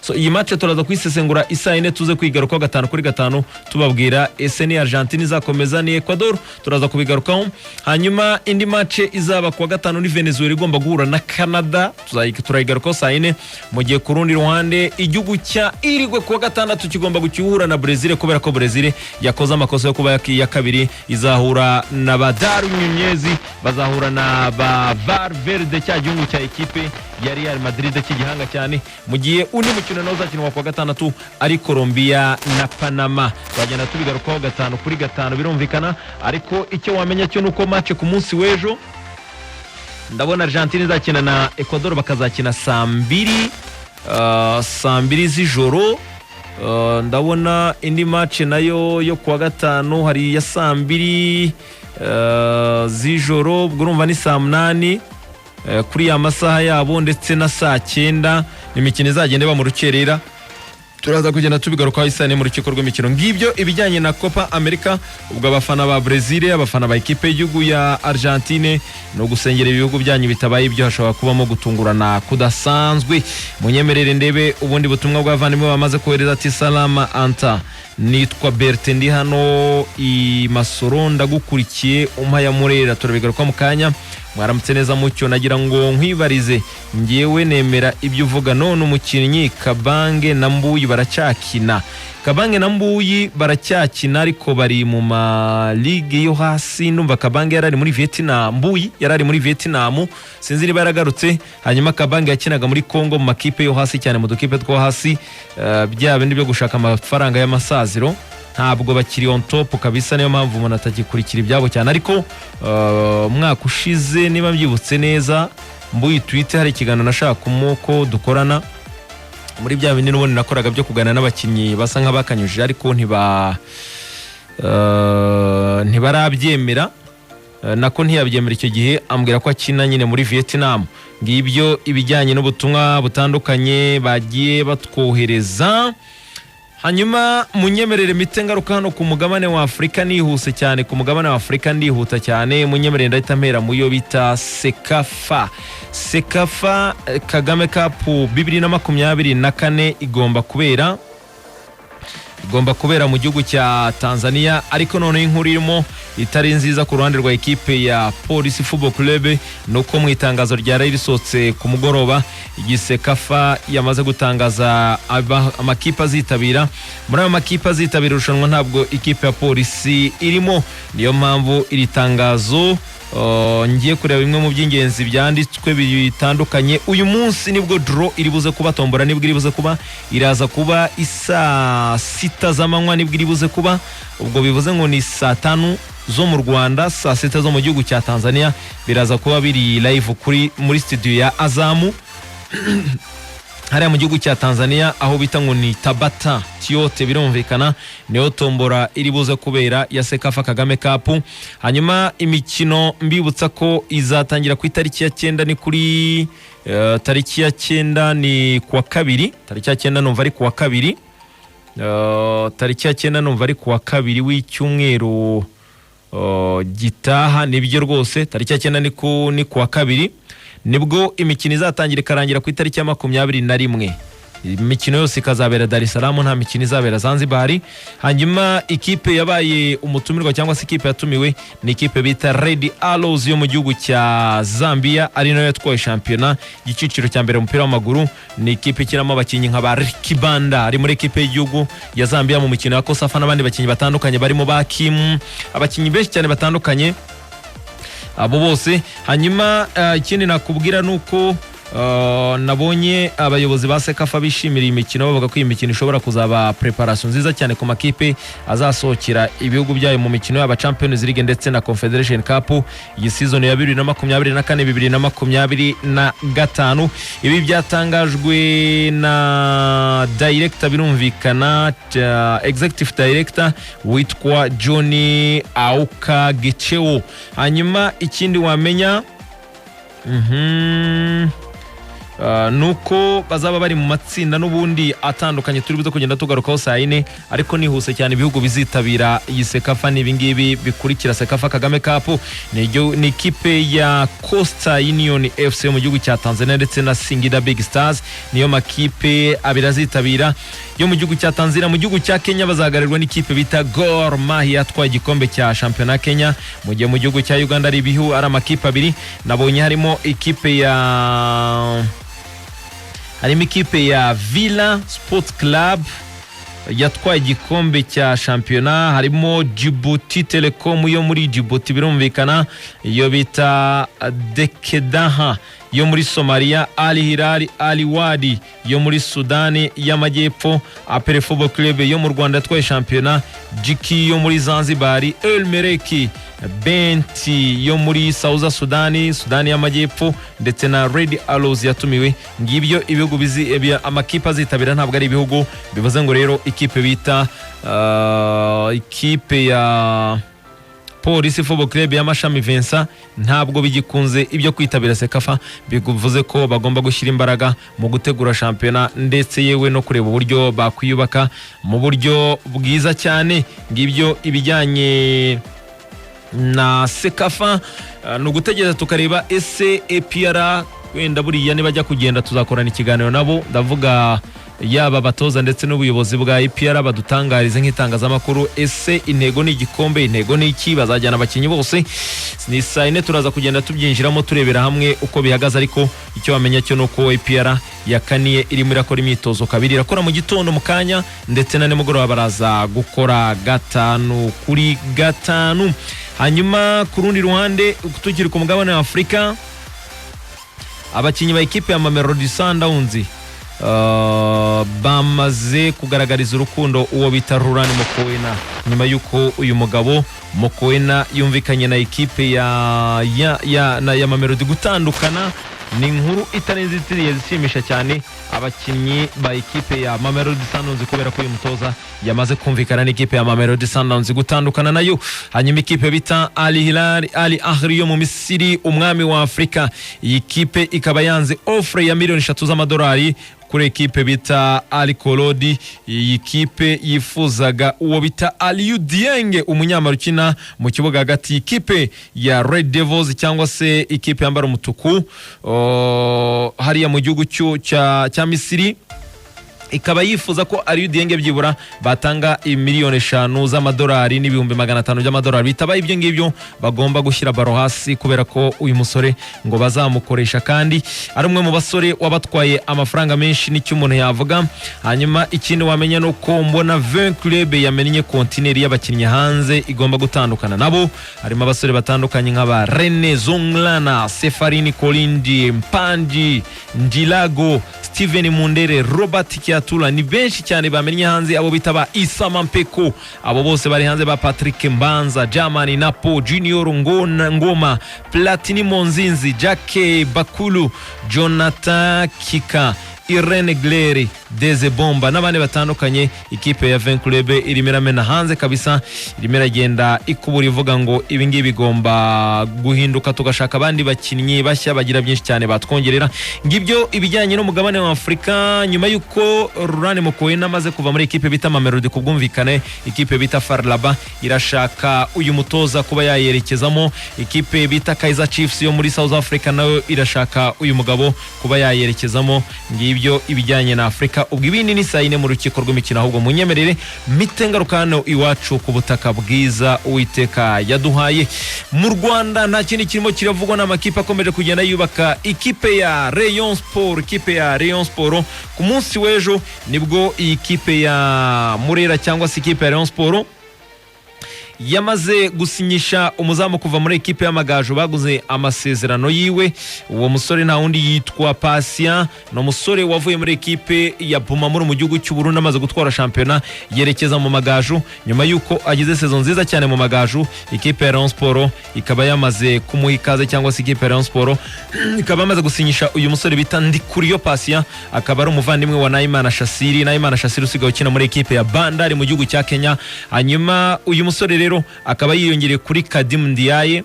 So iyi match turaza kwisesengura isa 4 tuze kwigaruka 5-5 tubabwira ese ni Argentine izakomeza ni Ecuador, turaza kubigarukaho. Hanyuma indi match izaba kwa 5 ni Venezuela igomba guhura na Canada, turayigarukaho saa 4. Mu gihe ku rundi ruhande igihugu cya Irigwe kwa 6 kigomba gucyuhura na Brazil, kubera ko Brazil yakoze amakosa yo kuba ya kabiri, izahura na Darwin Nunez, bazahura na Valverde cya gihugu cya ekipe ya Real Madrid cy'igihanga cyane. Mu gihe undi mukino nawo uzakinwa kwa 6 ari Colombia na Panama, bagenda tubigarukaho 5-5 birumvikana. Ariko icyo wamenya cyo nuko match ku munsi w'ejo ndabona Argentine izakina na Ecuador, bakazakina saa 2 z'ijoro. Ndabona indi match nayo yo kwa 5 hari ya saa 2 z'ijoro, urumva ni saa 8 kuri ya masaha yabo, ndetse na saa 9 imikino izagenda iba mu rukerera. Turaza kugenda tubigarukaho isane mu rukiko rw'imikino. Ngibyo ibijyanye na Copa America. Ubwo abafana ba Brazil, abafana ba ekipe y'igihugu ya Argentine, no gusengera ibihugu byanyu bitabaye ibyo hashobora kubamo gutungurana kudasanzwe. Munyemerere ndebe ubundi butumwa bw'abavandimwe bamaze kohereza ati salama anta, nitwa Bertin ndi hano i Masoro ndagukurikiye umpaya murera. Turabigaruka mu kanya. Mwaramutse neza mucyo, nagira ngo nkwibarize ngiyewe nemera ibyo uvuga, none umukinnyi Kabange na Mbuyi baracyakina. Kabange na Mbuyi baracyakina ariko bari mu ma ligue yo hasi. Ndumva Kabange yarari muri Vietnam, Mbuyi yarari muri Vietnam, sinzi niba yaragarutse. Hanyuma Kabange yakinaga muri Congo mu makipe yo hasi cyane, mu dukipe two hasi, bya bindi byo gushaka amafaranga y'amasaziro. Ntabwo bakiri on top kabisa, niyo mpamvu umuntu atagikurikira ibyabo cyane. Ariko umwaka ushize niba byibutse neza, Mbuyi Twitter hari ikiganiro nashaka kumuko dukorana muri bya bindi n'ubundi nakoraga byo kugana n'abakinnyi basa nk'abakanyuje, ariko ntibarabyemera, nako ntiyabyemera icyo gihe, ambwira ko akina nyine muri Vietnam. Ngibyo ibijyanye n'ubutumwa butandukanye bagiye batwohereza. Hanyuma munyemerere mitengaruka hano ku mugabane wa Afrika nihuse cyane, ku mugabane wa Afrika ndihuta cyane. Munyemerere ndahita mpera muyo bita Sekafa Kagame Cup 2024 igomba kubera mu gihugu cya Tanzania. Ariko none inkuru irimo itari nziza ku ruhande rwa ekipe ya Police Football Club, nuko mu itangazo ryari risohotse ku mugoroba igisekafa yamaze gutangaza amakipe azitabira. Muri ayo makipe azitabira irushanwa ntabwo ikipe ya Police irimo, niyo mpamvu iri tangazo ngiye kureba bimwe mu by'ingenzi byanditswe bitandukanye. Uyu munsi nibwo draw iribuze kuba, tombora nibwo iribuze kuba, iraza kuba isa 6 z'amanywa nibwo iribuze kuba. Ubwo bivuze ngo ni saa 5 zo mu Rwanda, saa 6 zo mu gihugu cya Tanzania. Biraza kuba biri live muri studio ya Azamu hariya mu gihugu cya Tanzania, aho bita ngo ni Tabata Tiote. Birumvikana niyo tombora iribuze kubera ya Sekafa Kagame Cup. Hanyuma imikino mbibutsa ko izatangira ku itariki ya 9, ni kuri tariki ya 9 ni kuwa kabiri, tariki ya 9 numva ari kuwa kabiri, tariki ya 9 numva ari kuwa kabiri w'icyumweru gitaha. Nibyo rwose, tariki ya 9 ni kuwa kabiri nibwo imikino izatangira ikarangira ku itariki ya 21. Imikino yose ikazabera Dar es Salaam, nta mikino izabera Zanzibar. Hanyuma ikipe yabaye umutumirwa cyangwa se ikipe yatumiwe ni ikipe bita Red Arrows yo mu gihugu cya Zambia, ari nayo yatwaye shampiyona y'igiciro cya mbere umupira w'amaguru. Ni ikipe ikiramo abakinnyi nka Ricky Banda ari muri ikipe y'igihugu ya Zambia mu mukino wa Kosafa, n'abandi bakinnyi batandukanye barimo Bakim, abakinnyi benshi cyane batandukanye abo bose. Hanyuma ikindi nakubwira nuko nabonye abayobozi ba Sekafa bishimira imikino, bavuga ko iyi mikino ishobora kuzaba preparation nziza cyane ku makipe azasohokera ibihugu byayo mu mikino y'aba Champions League ndetse na Confederation Cup iyi season ya 2024-2025. Ibi byatangajwe na director, birumvikana executive director witwa Johnny Auka Gecheo. Hanyuma ikindi wamenya nuko bazaba bari mu matsinda n'ubundi atandukanye turi buze kugenda tugarukaho saa 4 ariko nihuse cyane ibihugu bizitabira iyi Sekafa n'ibingibi bikurikira Sekafa Kagame Cup ni ikipe ya Coastal Union FC mu gihugu cya Tanzania ndetse na Singida Big Stars niyo makipe abiri azitabira yo mu gihugu cya Tanzania. Mu gihugu cya Kenya bazagarirwa n'ikipe bita Gor Mahia atwaye igikombe cya Championnat Kenya, mu gihe mu gihugu cya Uganda ari ibihu ari amakipe abiri. Nabonye harimo ikipe ya Villa Sports Club yatwaye igikombe cya Championnat, harimo Djibouti Telecom yo muri Djibouti birumvikana, iyo bita Dekedaha yo muri Somalia, Al Hilal Al Wadi yo muri Sudani y'Amajyepfo, Apere Football Club yo mu Rwanda yatwaye Championnat, Jiki yo muri Zanzibar, El Mereki Benti yo muri South Sudani y'Amajyepfo ndetse na Red Arrows yatumiwe. Ngibyo ibihugu amakipe azitabira ntabwo ari ibihugu, bivuze ngo rero ikipe bita ikipe ya Police Football Club y'Amashami Vincent ntabwo bigikunze ibyo kwitabira Sekafa, bivuze ko bagomba gushyira imbaraga mu gutegura shampiyona ndetse yewe no kureba uburyo bakwiyubaka mu buryo bwiza cyane. Ngibyo ibijyanye na Sekafa, no gutegereza tukareba ese APR wenda buriya nibajya kugenda tuzakorana ikiganiro nabo, ndavuga yaba batoza ndetse n'ubuyobozi bwa APR badutangarize nk'itangazamakuru ese intego ni igikombe, intego ni iki, bazajyana abakinnyi bose. Ni saa 4 turaza kugenda tubyinjiramo turebera hamwe uko bihagaze, ariko icyo bamenya cyo nuko APR yakaniye irimo irakora imyitozo kabiri, irakora mu gitondo mu kanya ndetse na nimugoroba baraza gukora 5-kuri-5. Hanyuma ku rundi ruhande tukiri ku mugabane wa Afrika, abakinnyi ba ekipe ya Mamelodi Sundowns bamaze kugaragariza urukundo uwo bita Rurani Mokoena nyuma yuko uyu mugabo Mokoena yumvikanye na ekipe ya Mamelodi gutandukana. Ni inkuru itarenze zishimisha cyane abakinnyi ba ekipe ya Mamelodi Sundowns kubera ko uyu mutoza yamaze kumvikana n'ikipe ya Mamelodi Sundowns gutandukana nayo. Hanyuma ikipe bita Al Hilal Al Ahly yo mu Misiri, umwami wa Afrika, iyi kipe ikaba yanze offre ya $3 million kuri ekipe bita Al Kolodi. Iyi kipe yifuzaga uwo bita Aliou Dieng, umunyamara ukina mu kibuga hagati ikipe ya Red Devils cyangwa se ikipe yambara umutuku hariya mu gihugu cya Misiri. Ikaba yifuza ko Aliou Dieng byibura batanga $5 million n'ibihumbi 500 by'amadolari. Bitabaye ibyo ngibyo bagomba gushyira baro hasi kubera ko uyu musore ngo bazamukoresha kandi ari umwe mu basore wabatwaye amafaranga menshi n'icyo umuntu yavuga. Hanyuma ikindi wamenya no ko mbona 20 club yamenye kontineri y'abakinnyi hanze igomba gutandukana nabo, harimo abasore batandukanye nk'aba Rene Zonglana, Sefarini Kolindi, Mpanji Ndilago, Steven Mundere, Robert Kiatula, ni benshi cyane bamenye hanze. Abo bitaba Isama Mpeko, abo bose bari hanze, ba Patrick Mbanza, Jamani Napo, Junior Ngoma, Platini Monzinzi, Jacke Bakulu, Jonathan Kika, Irene Gleri, Deze Bomba n'abandi batandukanye. Ikipe ya 20 club irimo iramena hanze kabisa, irimo iragenda ikubura ivuga ngo ibingibi bigomba guhinduka tugashaka abandi bakinnyi bashya bagira byinshi cyane batwongerera. Ngibyo ibijyanye no mugabane wa Afrika nyuma yuko Rurani Mokoena amaze kuva muri ikipe bita Mamelodi kubwumvikane. Ikipe bita Farlaba irashaka uyu mutoza kuba yayerekezamo. Ikipe bita Kaizer Chiefs yo muri South Africa nayo irashaka uyu mugabo kuba yayerekezamo. Ngibyo ibijyanye na Afrika. Ubwo ibindi ni saa 4 mu rukiko rw'imikino, ahubwo munyemerere mitengarukano iwacu ku butaka bwiza Uwiteka yaduhaye. Mu Rwanda nta kindi kirimo kiravugwa n'amakipe akomeje kugenda yubaka. Ikipe ya Rayon Sport ku munsi w'ejo nibwo iyi kipe ya Murera cyangwa se ikipe ya Rayon Sport yamaze gusinyisha umuzamu kuva muri ekipe y'Amagaju. Baguze amasezerano yiwe. Uwo musore nta wundi yitwa Patient, no musore wavuye muri ekipe ya Bumamuru mu gihugu cy'u Burundi amaze gutwara shampiyona yerekeza mu Magaju. Nyuma yuko agize saison nziza cyane mu Magaju, ikipe ya Rayon Sport ikaba yamaze kumuha ikaze cyangwa se ikipe ya Rayon Sport ikaba yamaze gusinyisha uyu musore bita Ndikuriyo Patient, akaba ari umuvandimwe wa Naimana Shasiri usigaye ukina muri ekipe ya Bandari mu gihugu cya Kenya. Hanyuma uyu musore rero akaba yiyongereye kuri Kadim Ndiaye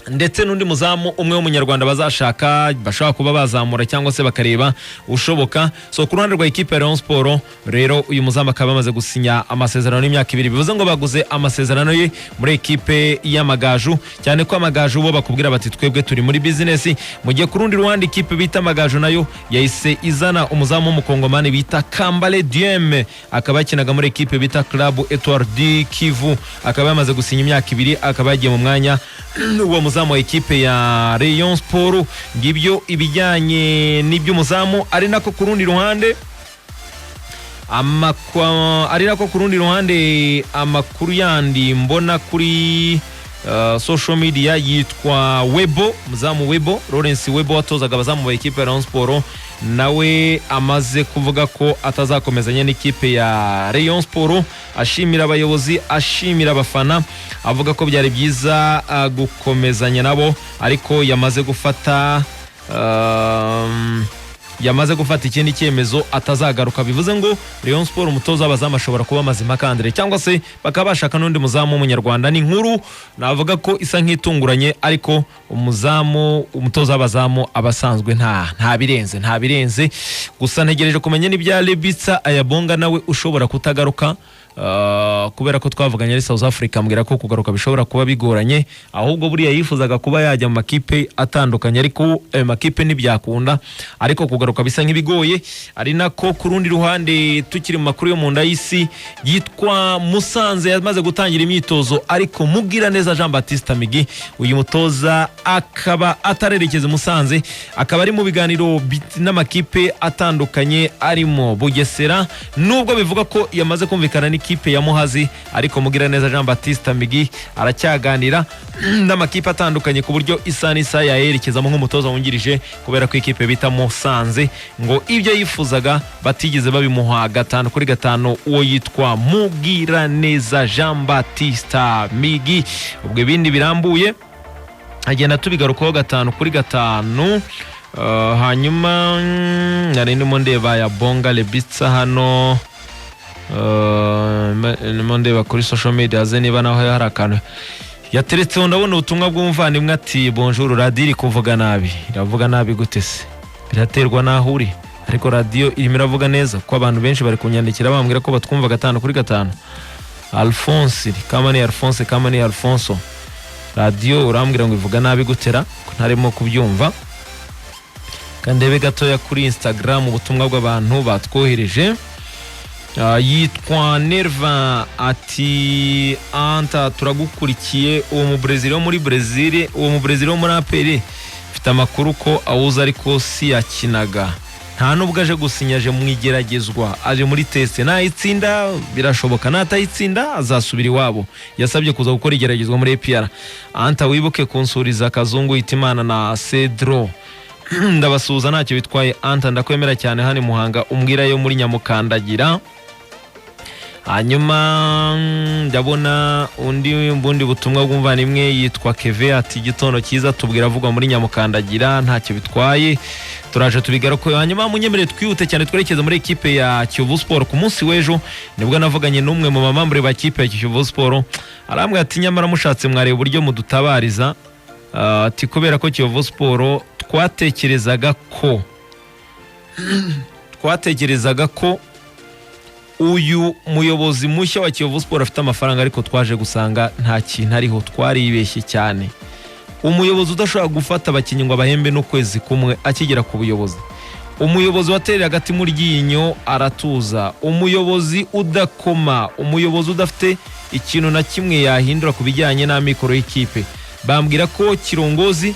ndetse n'undi muzamu umwe w'umunyarwanda bazashaka bashaka kuba bazamura cyangwa se bakareba ushoboka. So ku ruhande rwa equipe ya Rayon Sport rero uyu muzamu akaba amaze gusinya amasezerano y'imyaka 2 bivuze ngo baguze amasezerano ye muri equipe y'Amagaju, cyane ko Amagaju bo bakubwira bati twebwe turi muri business. Mu gihe ku rundi ruhande equipe bita Amagaju nayo yahise izana umuzamu w'umukongomani bita Kambale Diem, akaba yakinaga muri equipe bita Club Etoile du Kivu, akaba yamaze gusinya imyaka 2, akaba yagiye mu mwanya uwo muzamu wa ekipe ya Rayon Sport. Ngibyo ibijyanye n'iby'umuzamu, ari nako ku rundi ruhande amakuru yandi mbona kuri social media yitwa Webo, muzamu Webo, Lawrence Webo watozaga abazamu ba ekipe ya Rayon Sport, nawe amaze kuvuga ko atazakomezanya n'ikipe ya Rayon Sport, ashimira abayobozi, ashimira abafana, avuga ko byari byiza gukomezanya nabo, ariko yamaze gufata ikindi cyemezo atazagaruka. Bivuze ngo Rayon Sport umutoza abazamu ashobora kuba Mazima Kandire cyangwa se bakabashaka n'undi muzamu w'umunyarwanda. Ni nkuru navuga ko isa nk'itunguranye, ariko umutoza abazamu abasanzwe nta birenze. Gusa ntegereje kumenya n'ibya Lebitsa Ayabonga nawe ushobora kutagaruka, kubera ko twavuganye ari South Africa, ambwira ko kugaruka bishobora kuba bigoranye, ahubwo buriya yifuzaga kuba yajya mu makipe atandukanye, ariko makipe ntibyakunda, ariko kugaruka bisa nk'ibigoye. Ari nako ku rundi ruhande tukiri mu makuru yo mu nda y'isi, yitwa Musanze yamaze gutangira imyitozo, ariko Mugiraneza Jean Baptiste Migi uyu mutoza akaba atarerekeza Musanze, akaba ari mu biganiro n'amakipe atandukanye arimo Bugesera, nubwo bivuga ko yamaze kumvikana n'ikipe ya Muhazi, ariko Mugiraneza Jean Baptiste Migi aracyaganira n'amakipe atandukanye ku buryo isa n'isa yayerekezamo nk'umutoza wungirije, kubera ko ikipe bita Musanze ngo ibyo yifuzaga batigeze babimuha 5-5 uwo yitwa Mugiraneza Jean Baptiste Migi. Ubwo ibindi birambuye agenda tubigarukaho 5-5. Hanyuma nari ndimo ndeba ya Bonga Lebitsa hano, ndimo ndeba kuri social media ze niba naho hari akantu yateretseho. Ndabona ubutumwa bw'umuvandimwe ati bonjour, radio iri kuvuga nabi. Iravuga nabi gute se? Biraterwa naho uri, ariko radio irimo iravuga neza ko abantu benshi bari kunyandikira bambwira ko batwumva 5-5. Alphonse Kamani Alfonso, radio urambwira ngo ivuga nabi gutera ko ntarimo kubyumva. Kandebe gatoya kuri Instagram ubutumwa bw'abantu batwohereje. Yitwa Nerva ati anta turagukurikiye, uwo mu Brazil wo muri Brazil, uwo mu Brazil wo muri APR mfite amakuru ko awuza ariko si yakinaga, nta nubwo aje gusinyaje mu igeragezwa, aje muri test, nayitsinda birashoboka, natayitsinda azasubira iwabo. Yasabye kuza gukora igeragezwa muri APR. Anta wibuke kunsuriza Kazungu Hitimana na Cedro, ndabasuhuza ntacyo bitwaye Anta, ndakwemera cyane hani Muhanga, umbwira yo muri Nyamukandagira. Hanyuma ndabona ubundi butumwa bw'umuvandimwe yitwa Keve ati igitondo cyiza, tubwira avugwa muri Nyamukandagira, ntacyo bitwaye turaje tubigaruka. Hanyuma munyemere twihute cyane twerekeza muri ekipe ya Kiyovu Sport. Ku munsi w'ejo nibwo navuganye n'umwe mu mamambure ba ekipe ya Kiyovu Sport, arambwira ati nyamara mushatse mwareba uburyo mudutabariza, ati kubera ko Kiyovu Sport twatekerezaga ko uyu muyobozi mushya wa Kiyovu Sport afite amafaranga, ariko twaje gusanga nta kintu ariho, twaribeshye cyane. Umuyobozi udashobora gufata abakinnyi ngo abahembe n'ukwezi kumwe akigera ku buyobozi, umuyobozi waterera agati mu ryinyo aratuza, umuyobozi udakoma, umuyobozi udafite ikintu na kimwe yahindura ku bijyanye n'amikoro y'ikipe. Bambwira ko Kirongozi,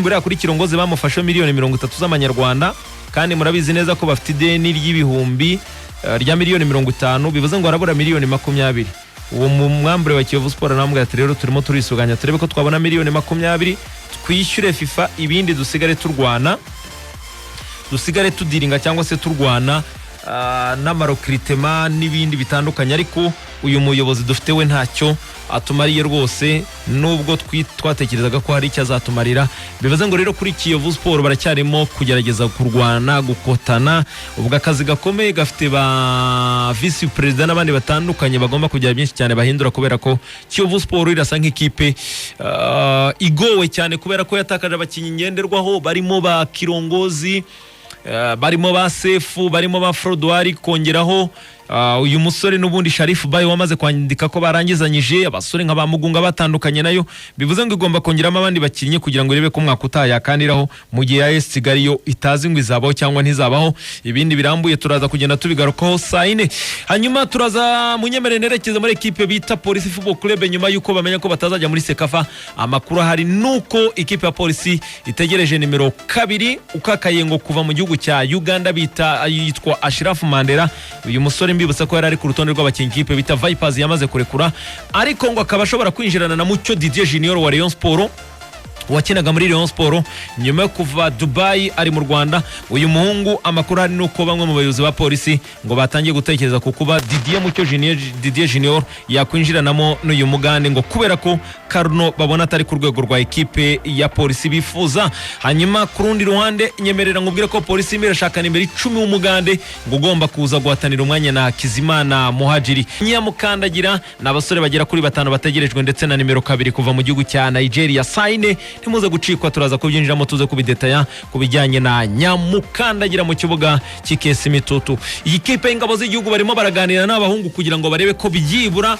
buriya kuri Kirongozi bamufashe miliyoni 30 z'amanyarwanda, kandi murabizi neza ko bafite ideni ry'ibihumbi rya miliyoni 50, bivuze ngo arabura miliyoni 20. Uwo mwambure wa Kiyovu Sport namwe ati rero turimo turisuganya turebe ko twabona miliyoni 20 twishyure FIFA, ibindi dusigare turwana, dusigare tudiringa cyangwa se turwana n'amarokritema n'ibindi bitandukanye. Ariko uyu muyobozi dufite we ntacyo atumariye rwose, nubwo twatekerezaga ko hari icyo azatumarira. Bivuze ngo rero kuri Kiyovu Sport baracyarimo kugerageza kurwana gukotana, ubwo akazi gakomeye gafite ba vice president n'abandi batandukanye bagomba kugira byinshi cyane bahindura, kubera ko Kiyovu Sport irasa nk'ikipe igowe cyane kubera ko yatakaje abakinnyi ngenderwaho, barimo ba Kirongozi, barimo ba Sefu, barimo ba Frodouari, kongeraho uyu musore n'ubundi Sharifu Bayo wamaze kwandika ko barangizanyije, abasore nka ba Mugunga batandukanye nayo. Bivuze ngo igomba kongeramo abandi bakinnyi kugira ngo irebe ko mwaka utayakaniraho mu gihe ya AS Kigali yo itazi ngo izabaho cyangwa ntizabaho. Ibindi birambuye turaza kugenda tubigarukaho saine. Hanyuma turaza munyemere nerekeza muri equipe bita Police Football Club nyuma yuko bamenya ko batazajya muri Sekafa. Amakuru hari nuko equipe ya Police itegereje nimero 2 ukakaye ngo kuva mu gihugu cya Uganda bita yitwa Ashraf Mandela. Uyu musore mbibutsa ko yari ari ku rutonde rw'abakinnyi ikipe bita Vipers yamaze kurekura, ariko ngo akaba ashobora kwinjirana na Mucyo Didier Junior wa Rayon Sport wakinaga muri Rayon Sport nyuma yo kuva Dubai ari mu Rwanda. Uyu muhungu amakuru ari nuko bamwe mu bayobozi ba polisi ngo batangiye gutekereza ku kuba Didier Junior yakwinjiranamo n'uyu mugande, ngo kubera ko Karuno babona atari ku rwego rwa ekipe ya polisi bifuza. Hanyuma ku rundi ruhande nyemerera ngubwire ko polisi irashaka nimero 10 w'umugande ngo ugomba kuza guhatanira umwanya na Kizimana Muhajiri. Nyamukandagira n'abasore bagera kuri 5 bategerejwe, ndetse na nimero 2 kuva mu gihugu cya Nigeria Saine. Ntimuze gucikwa, turaza kubyinjiramo tuze kubidetaya kubijyanye na Nyamukandagira mu kibuga cy'Ikesi Mitutu. Iyi kipe y'ingabo z'igihugu barimo baraganira n'abahungu kugira ngo barebe ko byibura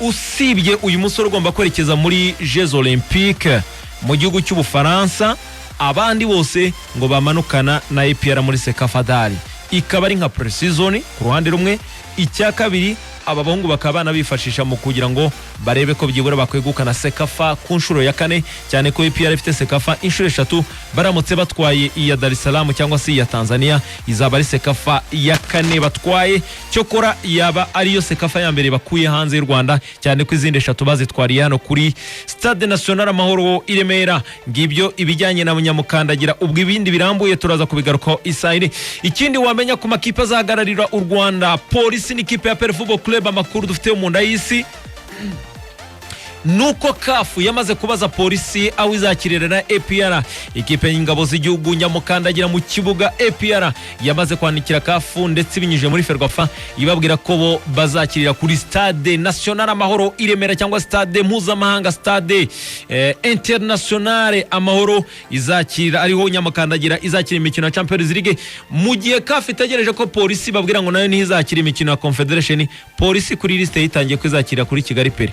usibye uyu musore ugomba kwerekeza muri Jeux Olympiques mu gihugu cy'Ubufaransa, abandi bose ngo bamanukana na APR muri Sekafa Dali. Ikaba ari nka pre-season ku ruhande rumwe, icya kabiri aba bahungu bakaba banabifashisha mu kugira ngo barebe ko byibura bakwegukana Sekafa ku nshuro ya 4, cyane ko APR ifite Sekafa inshuro 3. Baramutse batwaye iya Dar es Salaam cyangwa se iya Tanzania izaba ari Sekafa ya 4 batwaye. Cyokora yaba ariyo Sekafa ya mbere bakuye hanze y'u Rwanda, cyane ko izindi 3 bazitwariye hano kuri Stade National Amahoro i Remera. Ngibyo ibijyanye na Nyamukandagira, ubwo ibindi birambuye turaza kubigarukaho isaire. Ikindi wamenya ku makipe azahagararira u Rwanda, polisi n'ikipe ya PL Football Club, amakuru dufite mu nda y'isi nuko kafu yamaze kubaza polisi aho izakirira na APR. Ikipe y'ingabo z'igihugu Nyamukandagira mu kibuga APR yamaze kwandikira kafu ndetse binyuje muri Ferwafa ibabwira ko bo bazakirira kuri Stade National Amahoro i Remera, cyangwa Stade Mpuzamahanga, Stade Internationale Amahoro izakira, ariho Nyamukandagira izakira imikino ya Champions League, mu gihe kafu itegereje ko polisi babwira ngo nayo ni izakira imikino ya Confederation. Polisi kuri liste yitangiye ko izakira kuri Kigali Pele.